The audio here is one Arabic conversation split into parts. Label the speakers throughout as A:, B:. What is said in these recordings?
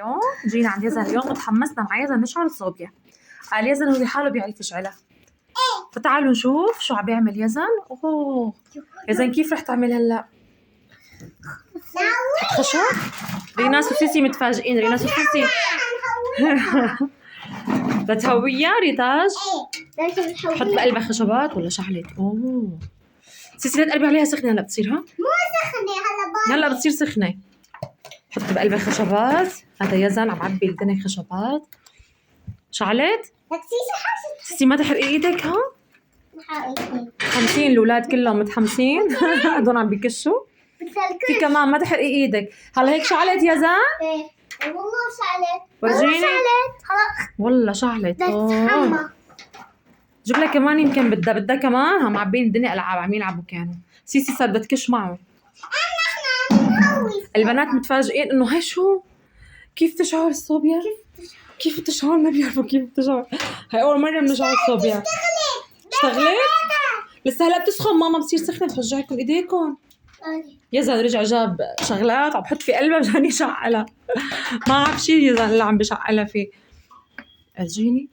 A: اليوم جينا عند يزن اليوم وتحمسنا مع يزن نشعل الصوبيا. قال يزن هو لحاله بيعرف يشعلها. فتعالوا نشوف شو عم بيعمل يزن. اوه يزن كيف رح تعمل هلا؟ خشب؟ ريناس وسيسي متفاجئين. ريناس وسيسي بتهويها ريتاج؟ حط بقلبها خشبات ولا شحلت؟ اوه سيسي لا تقلبي عليها سخنه. هلا بتصير
B: مو سخنة
A: هلا بتصير سخنه. حط بقلبها خشبات. هذا يزن عم بعبي الدنيا خشبات. شعلت؟ سيسي ما تحرقي ايدك. ها متحمسين الاولاد كلهم متحمسين. هدول عم بيكشوا. في كمان ما تحرقي ايدك. هلا هيك شعلت يزن؟
B: ايه والله شعلت.
A: ورجيني.
B: خلاص
A: والله شعلت. جيب لها كمان يمكن بدها كمان. هم معبين الدنيا العاب عم يلعبوا كانوا. سيسي صار بدها تكش معه. البنات متفاجئين انه هاي شو كيف تشعر الصوبيا؟ كيف تشعر؟ ما بيعرفوا كيف تشعر. هاي اول مره بنشعر الصوبيا. اشتغلت؟ لسه هلا بتسخن ماما. بصير سخنه تفجعكم ايديكم. يزن رجع جاب شغلات عم بحط في قلبها مشان يشعلها. ما عرف شيء يزن اللي عم بشعلها فيه. ارجيني.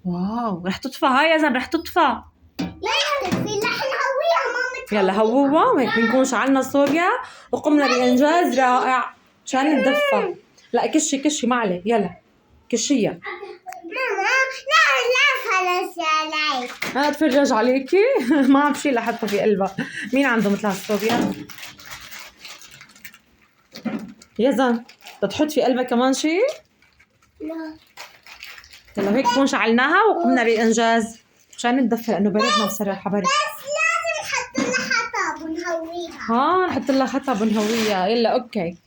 A: واو رح تطفى. هاي يزن رح تطفى.
B: لا في رح نهويها ماما.
A: يلا هووها وهيك بنكون شعلنا الصوبيا وقمنا بإنجاز رائع مشان ندفى. لا كشي ما عليه. يلا كشيها.
B: ماما لا خلص علي.
A: انا اتفرج عليكي. ما عم شيء لحطه في قلبها. مين عنده مثل هالصوبيا؟ يزن بدها تحط في قلبها كمان شيء؟
B: لا
A: يلا هيك نكون شعلناها وقمنا بإنجاز مشان ندفى لأنه بردنا بصراحة برد.
B: بس لازم نحط لها حطب ونهويها.
A: نحط لها خطب ونهويها. يلا اوكي.